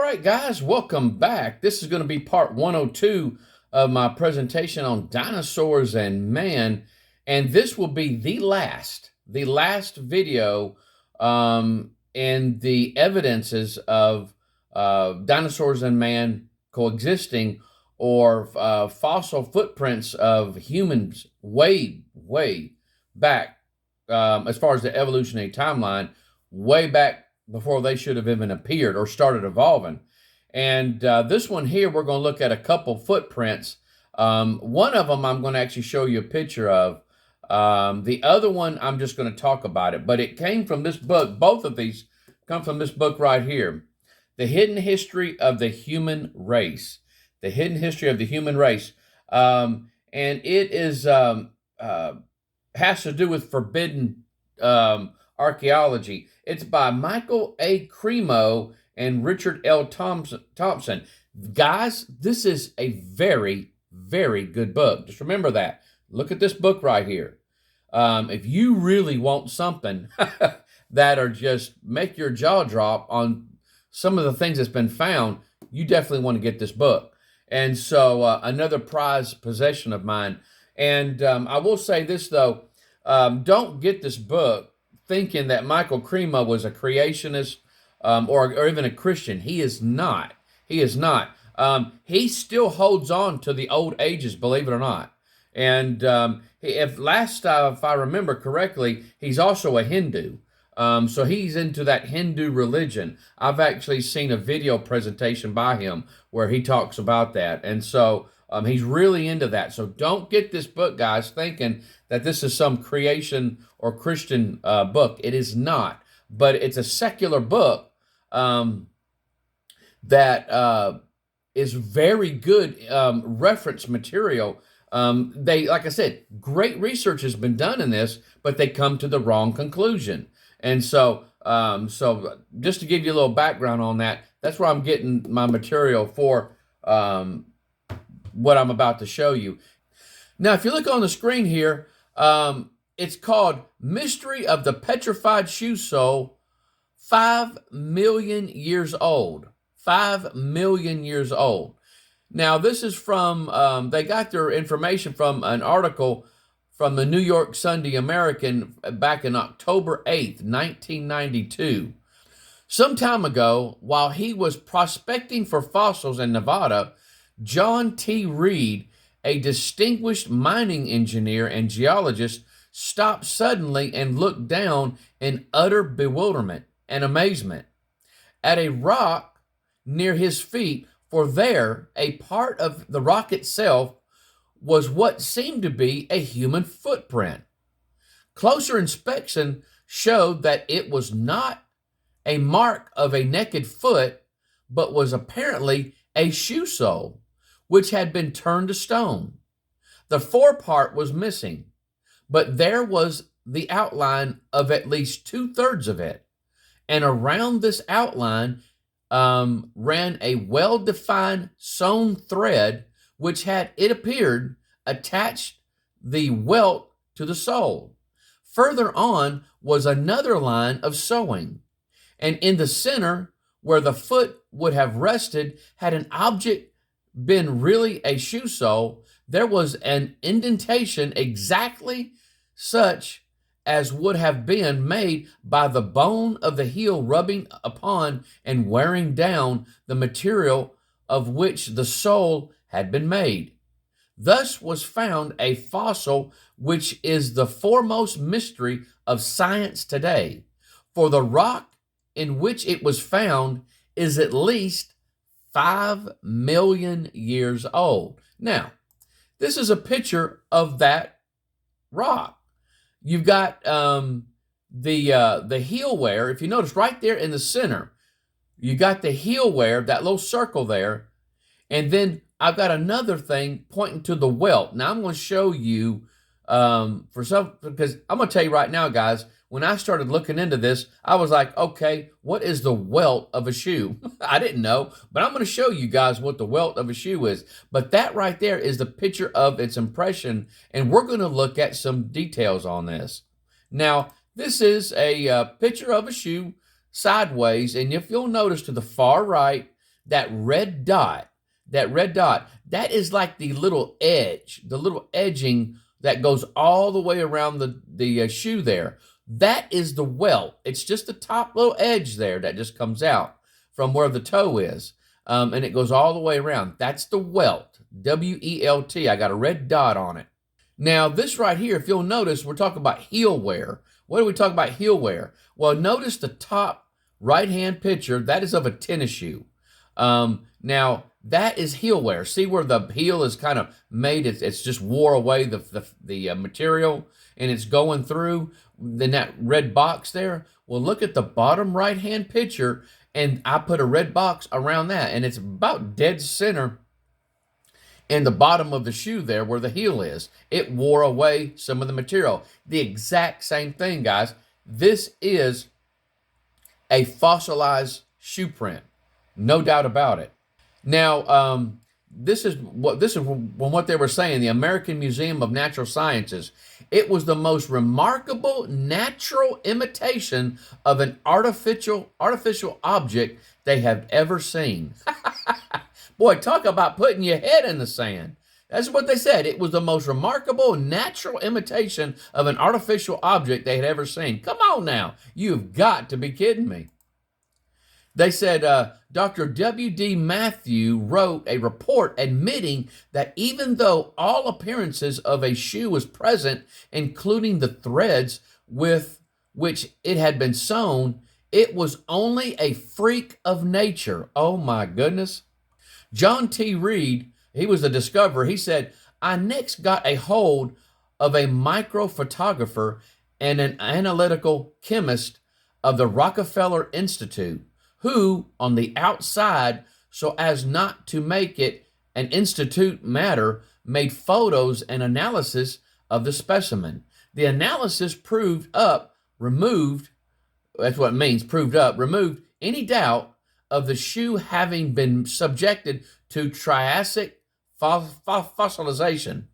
right, guys, welcome back. This is going to be part 102 of my presentation on dinosaurs and man, and this will be the last video in the evidences of dinosaurs and man coexisting, or fossil footprints of humans way back, as far as the evolutionary timeline, way back before they should have even appeared or started evolving. And this one here, we're going to look at a couple footprints. One of them I'm going to actually show you a picture of. The other one, I'm just going to talk about it. But it came from this book. Both of these come from this book right here, The Hidden History of the Human Race. The Hidden History of the Human Race. And it is has to do with forbidden archaeology. It's by Michael A. Cremo and Richard L. Thompson. Guys, this is a very, very good book. Just remember that. Look at this book right here. If you really want something that are just make your jaw drop on some of the things that's been found, you definitely want to get this book. And so another prized possession of mine. And I will say this, though. Don't get this book thinking that Michael Cremo was a creationist or even a Christian. He is not. He is not. He still holds on to the old ages, believe it or not. And if I remember correctly, he's also a Hindu. So he's into that Hindu religion. I've actually seen a video presentation by him where he talks about that. And so he's really into that. So don't get this book, guys, thinking that this is some creation or Christian book. It is not. But it's a secular book that is very good reference material. Like I said, great research has been done in this, but they come to the wrong conclusion. And so just to give you a little background on that, that's where I'm getting my material for what I'm about to show you. Now, if you look on the screen here, it's called Mystery of the Petrified Shoe Sole, 5 million years old. 5 million years old. Now, this is from, they got their information from an article from the New York Sunday American back in October 8th, 1992. Some time ago, while he was prospecting for fossils in Nevada, John T. Reed, a distinguished mining engineer and geologist, stopped suddenly and looked down in utter bewilderment and amazement at a rock near his feet, for there, a part of the rock itself was what seemed to be a human footprint. Closer inspection showed that it was not a mark of a naked foot, but was apparently a shoe sole, which had been turned to stone. The forepart was missing, but there was the outline of at least 2/3 of it. And around this outline ran a well-defined sewn thread, which had, it appeared, attached the welt to the sole. Further on was another line of sewing, and in the center, where the foot would have rested had an object been really a shoe sole, there was an indentation exactly such as would have been made by the bone of the heel rubbing upon and wearing down the material of which the sole had been made. Thus was found a fossil which is the foremost mystery of science today, for the rock in which it was found is at least 5 million years old. Now, this is a picture of that rock. You've got the heel wear. If you notice right there in the center, you got the heel wear, that little circle there. And then I've got another thing pointing to the welt. Now I'm going to show you because I'm going to tell you right now, guys, when I started looking into this, I was like, okay, what is the welt of a shoe? I didn't know, but I'm going to show you guys what the welt of a shoe is. But that right there is the picture of its impression, and we're going to look at some details on this. Now, this is a picture of a shoe sideways, and if you'll notice to the far right, that red dot, that is like the little edge, the little edging that goes all the way around the shoe there. That is the welt. It's just the top little edge there that just comes out from where the toe is. And it goes all the way around. That's the welt, W-E-L-T. I got a red dot on it. Now, this right here, if you'll notice, we're talking about heel wear. What do we talk about heel wear? Well, notice the top right-hand picture. That is of a tennis shoe. Now, that is heel wear. See where the heel is kind of made? It's just wore away the material, and it's going through. Then that red box there. Well, look at the bottom right-hand picture, and I put a red box around that, and it's about dead center in the bottom of the shoe there where the heel is. It wore away some of the material. The exact same thing, guys. This is a fossilized shoe print. No doubt about it. Now, this is what they were saying. The American Museum of Natural Sciences. It was the most remarkable natural imitation of an artificial object they have ever seen. Boy, talk about putting your head in the sand. That's what they said. It was the most remarkable natural imitation of an artificial object they had ever seen. Come on now. You've got to be kidding me. They said Dr. W.D. Matthew wrote a report admitting that even though all appearances of a shoe was present, including the threads with which it had been sewn, it was only a freak of nature. Oh my goodness. John T. Reed, he was the discoverer. He said, I next got a hold of a microphotographer and an analytical chemist of the Rockefeller Institute, who, on the outside, so as not to make it an institute matter, made photos and analysis of the specimen. The analysis removed any doubt of the shoe having been subjected to Triassic fossilization.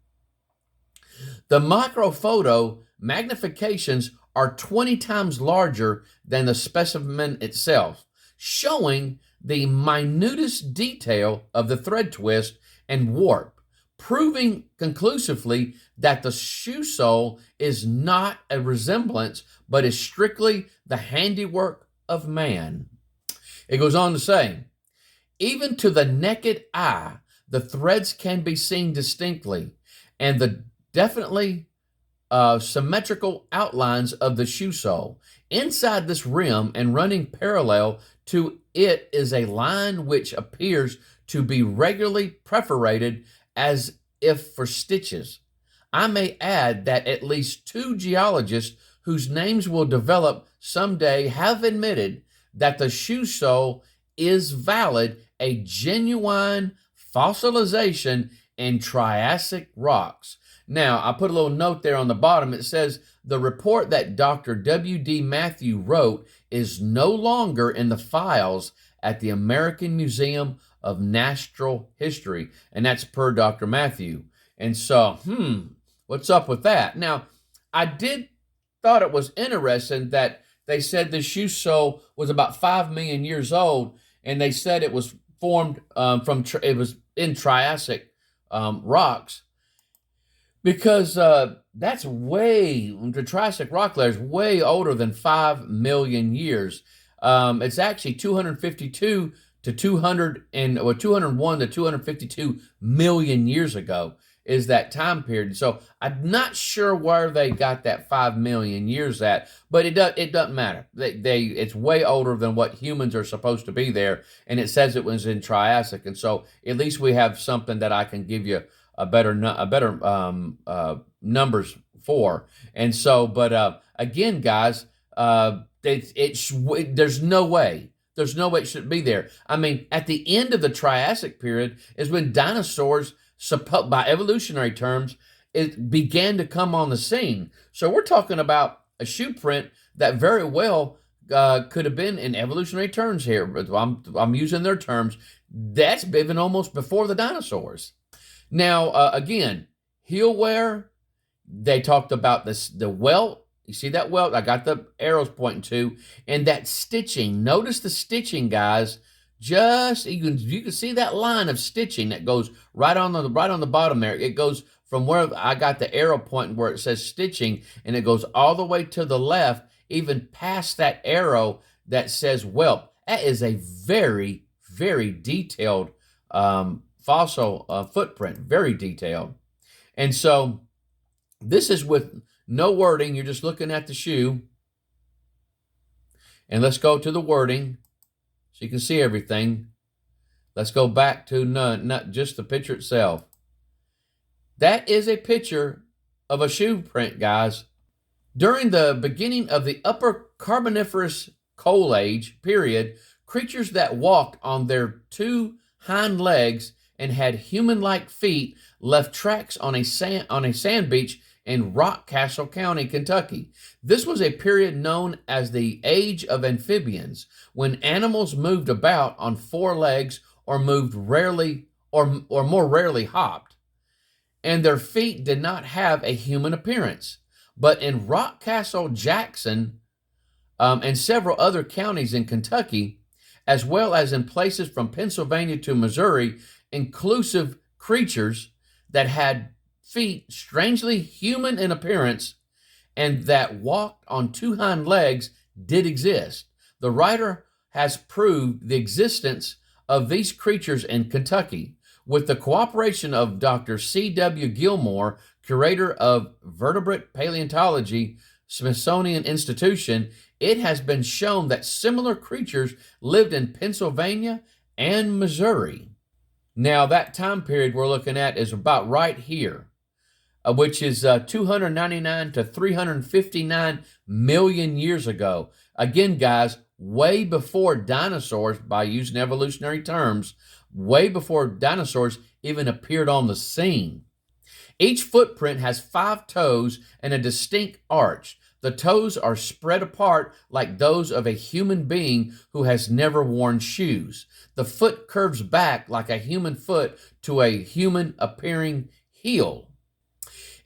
The microphoto magnifications are 20 times larger than the specimen itself, showing the minutest detail of the thread twist and warp, proving conclusively that the shoe sole is not a resemblance, but is strictly the handiwork of man. It goes on to say, even to the naked eye, the threads can be seen distinctly, and the definitely symmetrical outlines of the shoe sole. Inside this rim and running parallel to it is a line which appears to be regularly perforated as if for stitches. I may add that at least 2 geologists whose names will develop someday have admitted that the shoe sole is valid, a genuine fossilization in Triassic rocks. Now, I put a little note there on the bottom. It says, the report that Dr. W.D. Matthew wrote is no longer in the files at the American Museum of Natural History. And that's per Dr. Matthew. And so, what's up with that? Now, I thought it was interesting that they said the shoe sole was about 5 million years old, and they said it was formed it was in Triassic rocks, because that's the Triassic rock layer is way older than 5 million years. It's actually 252 to 201 to 252 million years ago is that time period. So I'm not sure where they got that 5 million years at, but it doesn't matter. It's way older than what humans are supposed to be there, and it says it was in Triassic, and so at least we have something that I can give you a better numbers for. And so, but again, guys, there's no way it should be there. I mean, at the end of the Triassic period is when dinosaurs, by evolutionary terms, it began to come on the scene. So we're talking about a shoe print that very well could have been, in evolutionary terms here, but I'm using their terms, that's been almost before the dinosaurs. Now, again, heel wear, they talked about the welt. You see that welt? I got the arrows pointing to. And that stitching. Notice the stitching, guys. Just you can see that line of stitching that goes right on the bottom there. It goes from where I got the arrow pointing where it says stitching, and it goes all the way to the left, even past that arrow that says whelp. That is a very, very detailed fossil footprint, very detailed. And so this is with no wording. You're just looking at the shoe. And let's go to the wording so you can see everything. Let's go back to not just the picture itself. That is a picture of a shoe print, guys. During the beginning of the Upper Carboniferous Coal Age period, creatures that walked on their two hind legs and had human-like feet left tracks on a sand beach in Rockcastle County, Kentucky. This was a period known as the Age of Amphibians, when animals moved about on four legs or moved rarely or more rarely hopped, and their feet did not have a human appearance. But in Rockcastle, Jackson, and several other counties in Kentucky, as well as in places from Pennsylvania to Missouri, inclusive creatures that had feet strangely human in appearance and that walked on two hind legs did exist. The writer has proved the existence of these creatures in Kentucky. With the cooperation of Dr. C.W. Gilmore, curator of vertebrate paleontology, Smithsonian Institution, it has been shown that similar creatures lived in Pennsylvania and Missouri. Now, that time period we're looking at is about right here, which is 299 to 359 million years ago. Again, guys, way before dinosaurs, by using evolutionary terms, way before dinosaurs even appeared on the scene. Each footprint has 5 toes and a distinct arch. The toes are spread apart like those of a human being who has never worn shoes. The foot curves back like a human foot to a human appearing heel.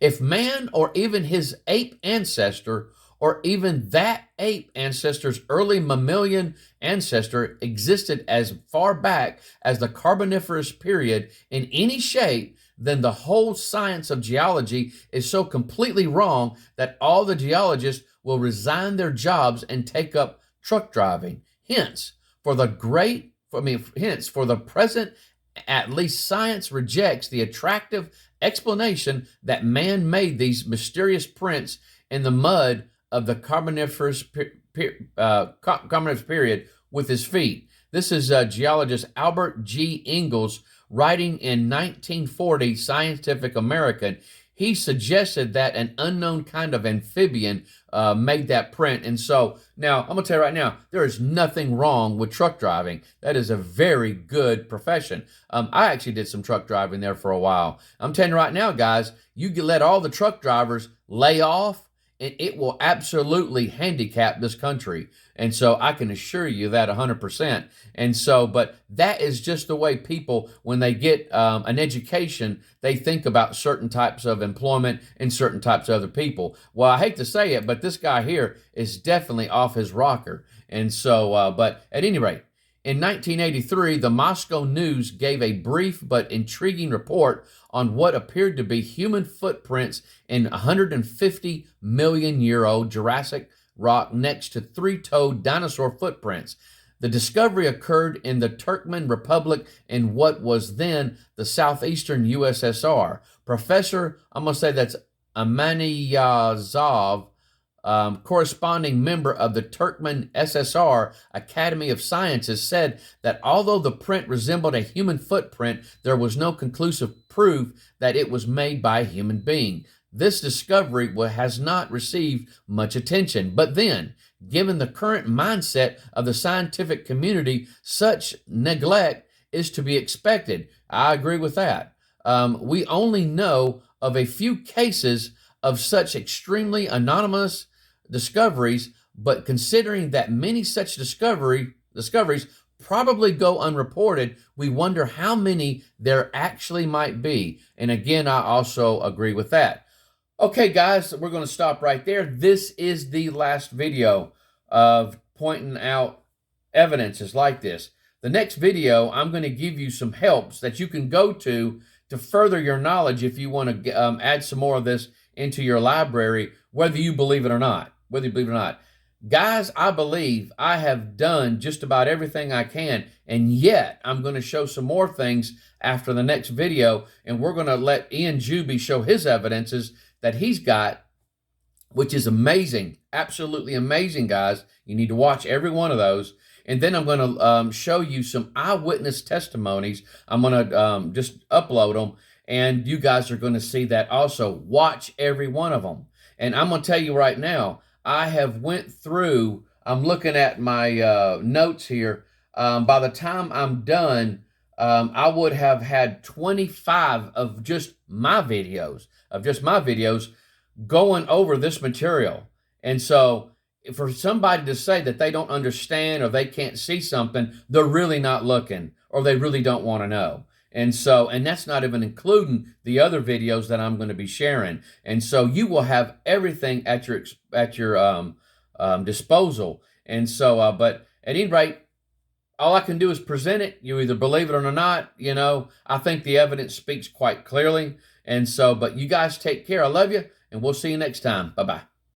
If man or even his ape ancestor or even that ape ancestor's early mammalian ancestor existed as far back as the Carboniferous period in any shape, then the whole science of geology is so completely wrong that all the geologists will resign their jobs and take up truck driving. Hence, for the present, at least science rejects the attractive explanation that man made these mysterious prints in the mud of the Carboniferous period with his feet. This is geologist Albert G. Ingalls writing in 1940 Scientific American. He suggested that an unknown kind of amphibian made that print. And so now I'm going to tell you right now, there is nothing wrong with truck driving. That is a very good profession. I actually did some truck driving there for a while. I'm telling you right now, guys, you can let all the truck drivers lay off and it will absolutely handicap this country. And so I can assure you that 100%. And so, but that is just the way people, when they get an education, they think about certain types of employment and certain types of other people. Well, I hate to say it, but this guy here is definitely off his rocker. And so, but at any rate, in 1983, the Moscow News gave a brief but intriguing report on what appeared to be human footprints in 150 million year old Jurassic rock next to 3-toed dinosaur footprints. The discovery occurred in the Turkmen Republic in what was then the southeastern USSR. Professor, I'm going to say that's Amaniyazov, corresponding member of the Turkmen SSR Academy of Sciences, said that although the print resembled a human footprint, there was no conclusive proof that it was made by a human being. This discovery has not received much attention. But then, given the current mindset of the scientific community, such neglect is to be expected. I agree with that. We only know of a few cases of such extremely anonymous discoveries, but considering that many such discoveries probably go unreported, we wonder how many there actually might be. And again, I also agree with that. Okay, guys, we're going to stop right there. This is the last video of pointing out evidences like this. The next video, I'm going to give you some helps that you can go to further your knowledge if you want to add some more of this into your library, whether you believe it or not. Whether you believe it or not. Guys, I believe I have done just about everything I can, and yet I'm going to show some more things after the next video, and we're going to let Ian Juby show his evidences that he's got, which is amazing, absolutely amazing, guys. You need to watch every one of those. And then I'm going to show you some eyewitness testimonies. I'm going to just upload them, and you guys are going to see that also. Watch every one of them. And I'm going to tell you right now, I have went through, I'm looking at my notes here. By the time I'm done, I would have had 25 of just my videos, going over this material. And so for somebody to say that they don't understand or they can't see something, they're really not looking, or they really don't want to know. And so, and that's not even including the other videos that I'm going to be sharing. And so you will have everything at your disposal. And so, but at any rate, all I can do is present it. You either believe it or not. You know, I think the evidence speaks quite clearly. And so, but you guys take care. I love you, and we'll see you next time. Bye-bye.